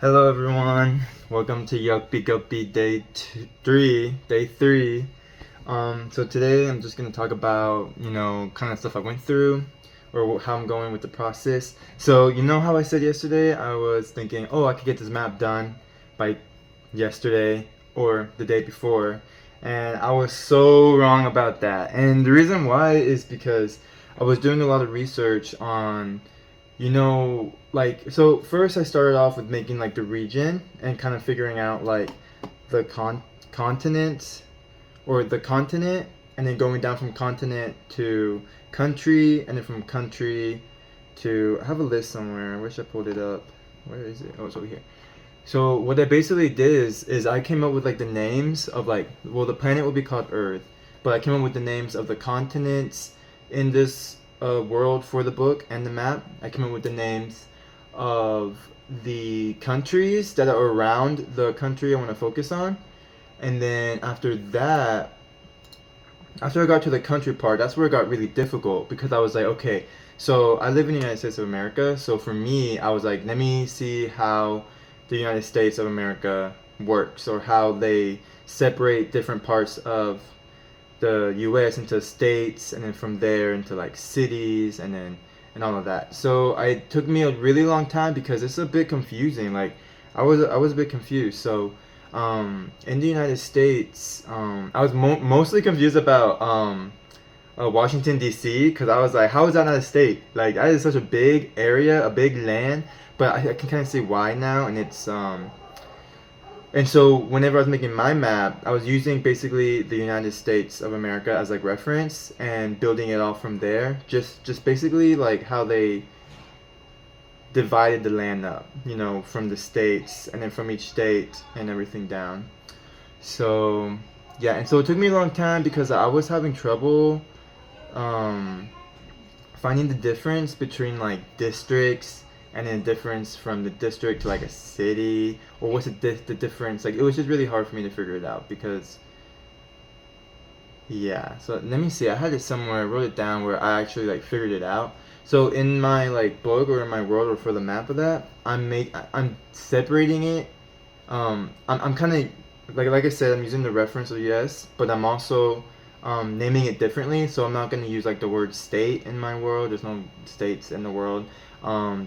Hello everyone, welcome to Yuppie Guppy day three. So today I'm just gonna talk about, kind of stuff I went through or how I'm going with the process. So you know how I said yesterday, I was thinking, oh, I could get this map done by yesterday or the day before. And I was so wrong about that. And the reason why is because I was doing a lot of research on so first I started off with making like the region and kind of figuring out like the continent or the continent, and then going down from continent to country, and then from country to, I have a list somewhere, I wish I pulled it up. Where is it? Oh, it's over here. So what I basically did is I came up with like the names of like, well, the planet will be called Earth, but I came up with the names of the continents in this world for the book and the map. I came up with the names of the countries that are around the country I want to focus on, and then after that, after I got to the country part, that's where it got really difficult because I was like, okay, so I live in the United States of America. So for me, I was like, let me see how the United States of America works, or how they separate different parts of the US into states, and then from there into like cities, and all of that. So it took me a really long time because it's a bit confusing. Like I was a bit confused. So in the United States, I was mostly confused about Washington D.C. because I was like, how is that not a state? Like that is such a big area, a big land. But I can kind of see why now, and so whenever I was making my map, I was using basically the United States of America as like reference and building it all from there. Just basically like how they divided the land up, from the states, and then from each state and everything down. So yeah, and so it took me a long time because I was having trouble um, finding the difference between like districts, and then difference from the district to like a city, or what's the difference. Like it was just really hard for me to figure it out because, yeah. So let me see, I had it somewhere, I wrote it down where I actually like figured it out. So in my like book or in my world or for the map of that, I'm separating it. I'm kind of like I said, I'm using the reference of US, but I'm also naming it differently. So I'm not going to use like the word state in my world. There's no states in the world.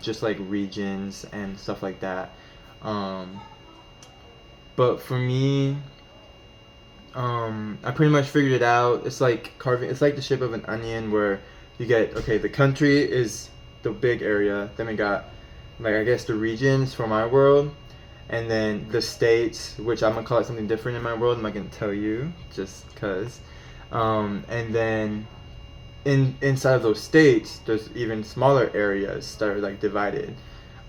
Just like regions and stuff like that. Um, but for me, I pretty much figured it out. It's like carving. It's like the shape of an onion, where you get, okay, the country is the big area. Then we got, like, I guess the regions for my world, and then the states, which I'm gonna call it something different in my world. I'm not gonna tell you just cause. And then inside of those states, there's even smaller areas that are like divided.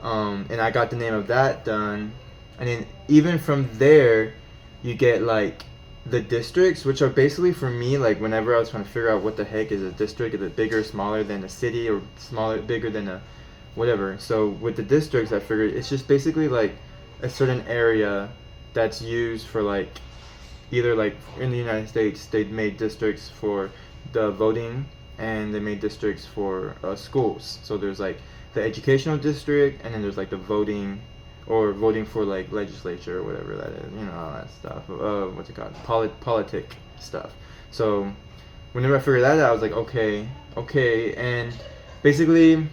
And I got the name of that done, and then even from there, you get like the districts, which are basically for me like whenever I was trying to figure out what the heck is a district, is it bigger, smaller than a city, or smaller, bigger than a whatever. So with the districts, I figured it's just basically like a certain area that's used for like, either like in the United States, they made districts for the voting, and they made districts for schools. So there's like the educational district, and then there's like the voting, or voting for like legislature or whatever that is, all that stuff. What's it called? Politic stuff. So whenever I figured that out, I was like, okay, and basically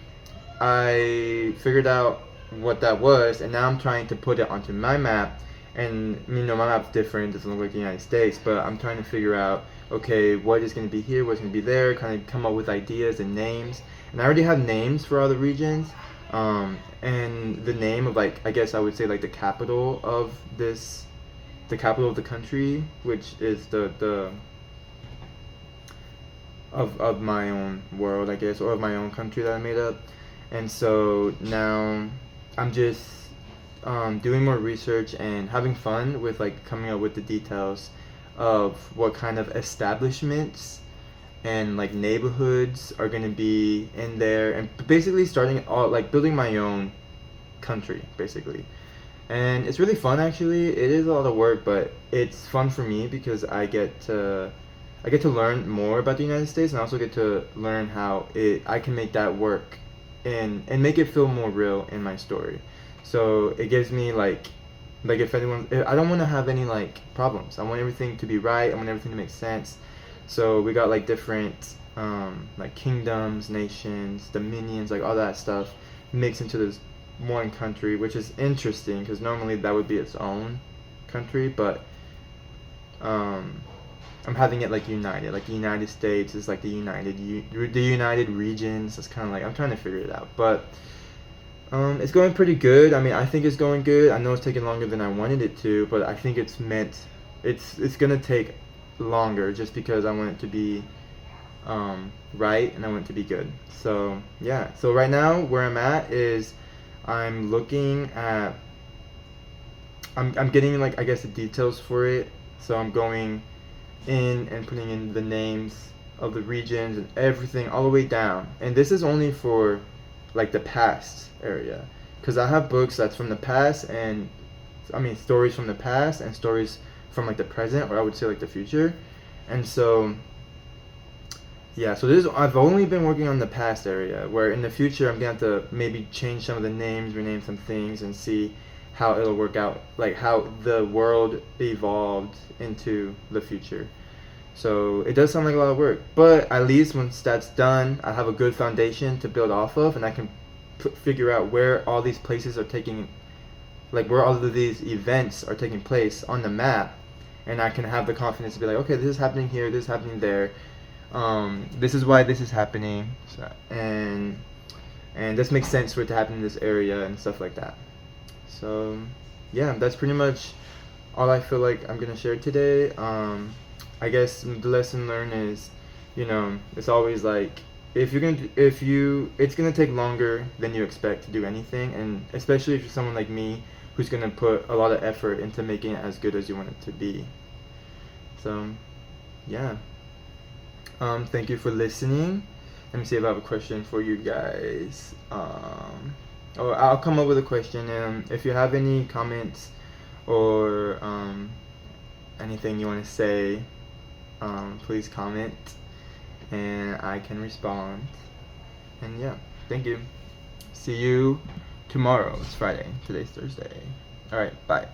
I figured out what that was, and now I'm trying to put it onto my map. And my map's different, doesn't look like the United States, but I'm trying to figure out, okay, what is going to be here, what's going to be there, kind of come up with ideas and names. And I already have names for all the regions, and the name of, like, I guess I would say like the capital of the country, which is the of my own world, I guess, or of my own country that I made up. And so now I'm just doing more research and having fun with like coming up with the details of what kind of establishments and like neighborhoods are going to be in there, and basically starting all like building my own country basically. And it's really fun, actually. It is a lot of work, but it's fun for me because I get to learn more about the United States, and I also get to learn how I can make that work and make it feel more real in my story. So it gives me like if anyone, I don't want to have any like problems. I want everything to be right. I want everything to make sense. So we got like different like kingdoms, nations, dominions, like all that stuff mixed into this one country, which is interesting because normally that would be its own country, but um, I'm having it like united. Like the United States is like the United Regions. It's kind of like I'm trying to figure it out, but it's going pretty good. I mean, I think it's going good. I know it's taking longer than I wanted it to, but I think it's gonna take longer just because I want it to be right and I want it to be good. So yeah. So right now where I'm at is I'm looking at I'm getting like I guess the details for it. So I'm going in and putting in the names of the regions and everything all the way down. And this is only for like the past area, because I have books that's from the past, and I mean stories from the past and stories from like the present, or I would say like the future. And so yeah, so this I've only been working on the past area, where in the future I'm gonna have to maybe change some of the names, rename some things, and see how it'll work out, like how the world evolved into the future. So it does sound like a lot of work, but at least once that's done, I have a good foundation to build off of, and I can figure out where all these places are taking, like where all of these events are taking place on the map, and I can have the confidence to be like, okay, this is happening here, this is happening there, this is why this is happening, so, and this makes sense for it to happen in this area and stuff like that. So yeah, that's pretty much all I feel like I'm gonna share today. I guess the lesson learned is, it's always like it's gonna take longer than you expect to do anything, and especially if you're someone like me who's gonna put a lot of effort into making it as good as you want it to be. So, yeah. Thank you for listening. Let me see if I have a question for you guys. Or I'll come up with a question, and if you have any comments or anything you want to say, please comment and I can respond. And yeah, thank you. See you tomorrow. It's Friday. Today's Thursday. Alright, bye.